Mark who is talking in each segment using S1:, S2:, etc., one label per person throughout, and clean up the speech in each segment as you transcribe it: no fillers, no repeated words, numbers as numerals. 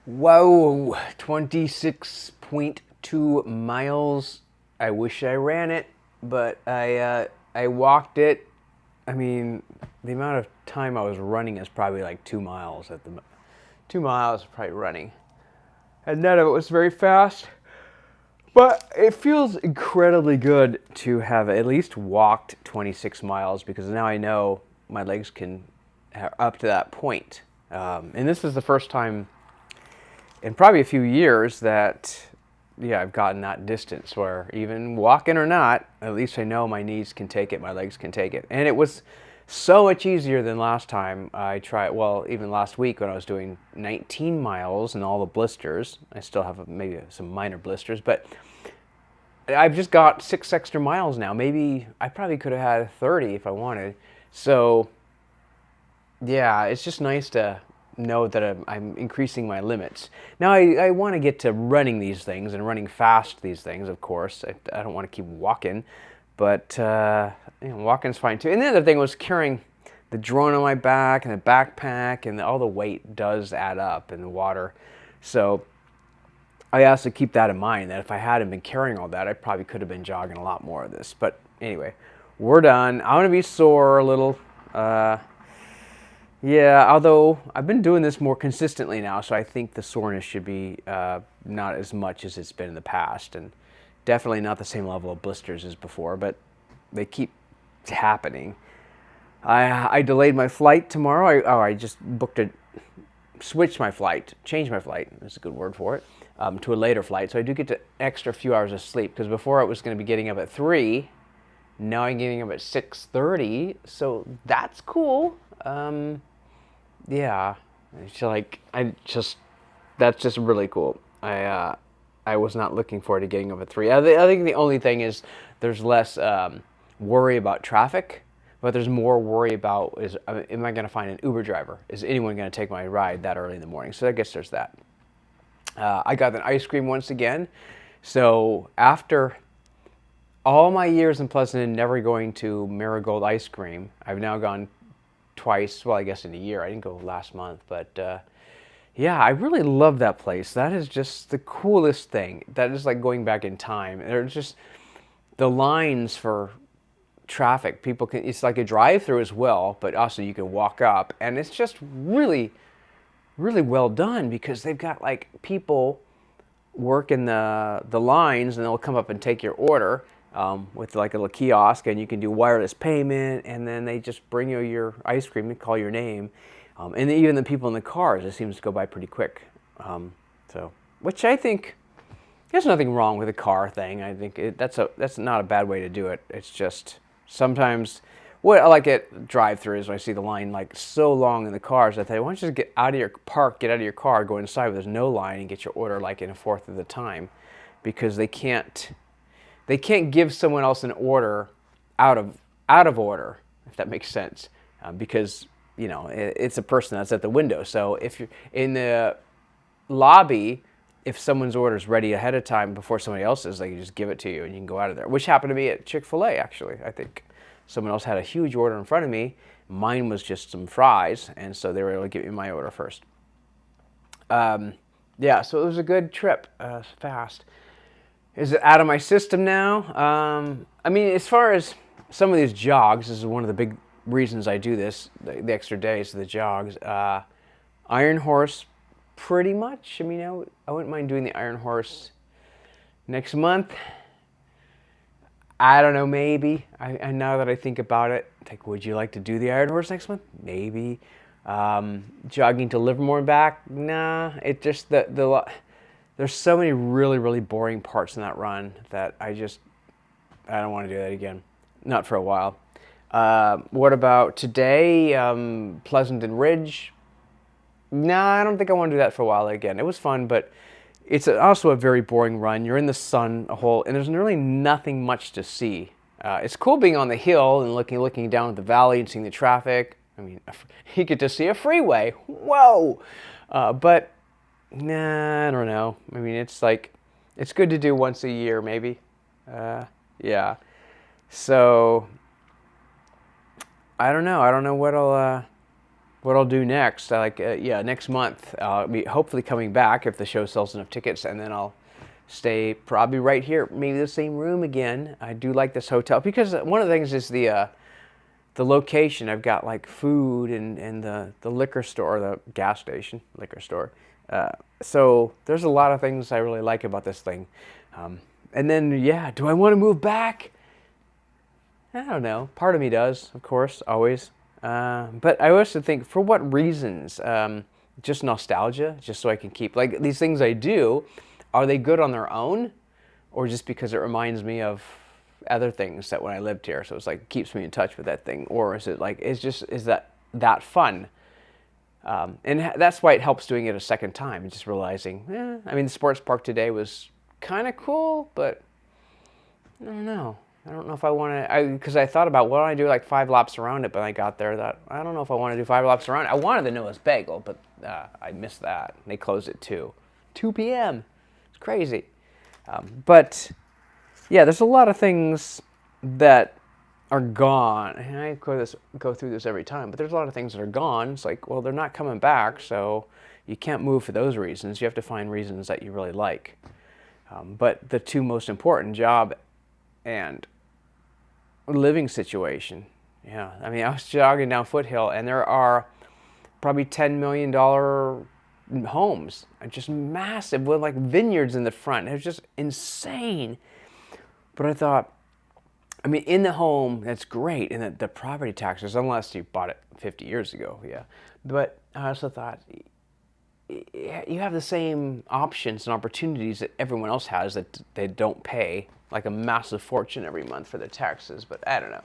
S1: Whoa, 26.2 miles. I wish I ran it, but I walked it. I mean, the amount of time I was running is probably like 2 miles at the 2 miles probably running, and none of it was very fast. But it feels incredibly good to have at least walked 26 miles because now I know my legs can up to that point. And this is the first time in probably a few years that, yeah, I've gotten that distance where even walking or not, at least I know my knees can take it, my legs can take it. And it was so much easier than last time I tried, well, even last week when I was doing 19 miles and all the blisters. I still have maybe some minor blisters, but I've just got 6 extra miles now. Maybe I probably could have had 30 if I wanted. So yeah, it's just nice to know that I'm increasing my limits. Now, I want to get to running these things and running fast these things, of course. I don't want to keep walking, but walking's fine too. And the other thing was carrying the drone on my back and the backpack, and all the weight does add up in the water. So I also keep that in mind, that if I hadn't been carrying all that, I probably could have been jogging a lot more of this. But anyway, we're done. I'm going to be sore a little. Yeah, although I've been doing this more consistently now, so I think the soreness should be not as much as it's been in the past, and definitely not the same level of blisters as before, but they keep happening. I delayed my flight tomorrow. I just switched my flight, changed my flight, that's a good word for it, to a later flight, so I do get an extra few hours of sleep, because before I was going to be getting up at 3, now I'm getting up at 6:30, so that's cool. Yeah, it's like that's just really cool. I was not looking forward to getting up at 3. I think the only thing is there's less worry about traffic, but there's more worry about am I going to find an Uber driver? Is anyone going to take my ride that early in the morning? So I guess there's that. I got an ice cream once again. So after all my years in Pleasanton never going to Marigold ice cream, I've now gone twice. Well, I guess in a year. I didn't go last month, but yeah, I really love that place. That is just the coolest thing. That is like going back in time. There's just the lines for traffic. People can. It's like a drive-through as well, but also you can walk up, and it's just really, really well done because they've got like people work in the lines, and they'll come up and take your order. With like a little kiosk, and you can do wireless payment, and then they just bring you your ice cream and call your name. And even the people in the cars, it seems to go by pretty quick. Which I think, there's nothing wrong with the car thing. I think that's not a bad way to do it. It's just sometimes what I like at drive-throughs when I see the line like so long in the cars, I think, why don't you just get out of your car, go inside where there's no line, and get your order like in a fourth of the time, because they can't give someone else an order out of order, if that makes sense, because it's a person that's at the window. So if you're in the lobby, if someone's order is ready ahead of time before somebody else's, they can just give it to you and you can go out of there. Which happened to me at Chick-fil-A, actually. I think someone else had a huge order in front of me. Mine was just some fries, and so they were able to give me my order first. Yeah, so it was a good trip, fast. Is it out of my system now? I mean, as far as some of these jogs, this is one of the big reasons I do this, the extra days of the jogs. Iron Horse, pretty much. I mean, I wouldn't mind doing the Iron Horse next month. I don't know, maybe. Now that I think about it, like, would you like to do the Iron Horse next month? Maybe. Jogging to Livermore and back? Nah. It just, there's so many really, really boring parts in that run that I don't want to do that again. Not for a while. What about today? Pleasanton Ridge? Nah, I don't think I want to do that for a while again. It was fun, but it's also a very boring run. You're in the sun and there's really nothing much to see. It's cool being on the hill and looking down at the valley and seeing the traffic. I mean, you get to see a freeway. Whoa! But nah, I don't know. I mean, it's good to do once a year, maybe. Yeah. So I don't know. I don't know what what I'll do next. Next month I'll be hopefully coming back if the show sells enough tickets, and then I'll stay probably right here, maybe the same room again. I do like this hotel because one of the things is the location. I've got like food and the liquor store, the gas station, liquor store. So there's a lot of things I really like about this thing. And then, yeah, do I want to move back? I don't know. Part of me does, of course, always. But I also think, for what reasons? Just nostalgia, just so I can keep, like, these things I do, are they good on their own? Or just because it reminds me of other things that when I lived here, so it's like, keeps me in touch with that thing? Or is it like, is that fun? And that's why it helps doing it a second time, and just realizing, I mean, the sports park today was kind of cool, but I don't know. I don't know if I want to, because I thought about, what do I do, like 5 laps around it, but I got there, that I don't know if I want to do 5 laps around it. I wanted the newest bagel, but I missed that. They closed at 2 p.m. It's crazy. But yeah, there's a lot of things that are gone. And I go through this every time, but there's a lot of things that are gone. It's like, well, they're not coming back, so you can't move for those reasons. You have to find reasons that you really like. But the two most important, job and living situation. Yeah, I mean, I was jogging down Foothill, and there are probably $10 million homes, just massive, with like vineyards in the front. It was just insane. But I thought, I mean, in the home, that's great, and the property taxes, unless you bought it 50 years ago, yeah. But I also thought, you have the same options and opportunities that everyone else has that they don't pay, like a massive fortune every month for their taxes. But I don't know.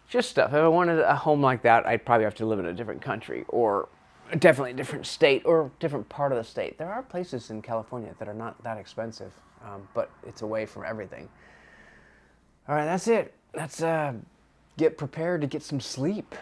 S1: Just stuff. If I wanted a home like that, I'd probably have to live in a different country, or definitely a different state, or different part of the state. There are places in California that are not that expensive, but it's away from everything. All right, that's it. Let's get prepared to get some sleep.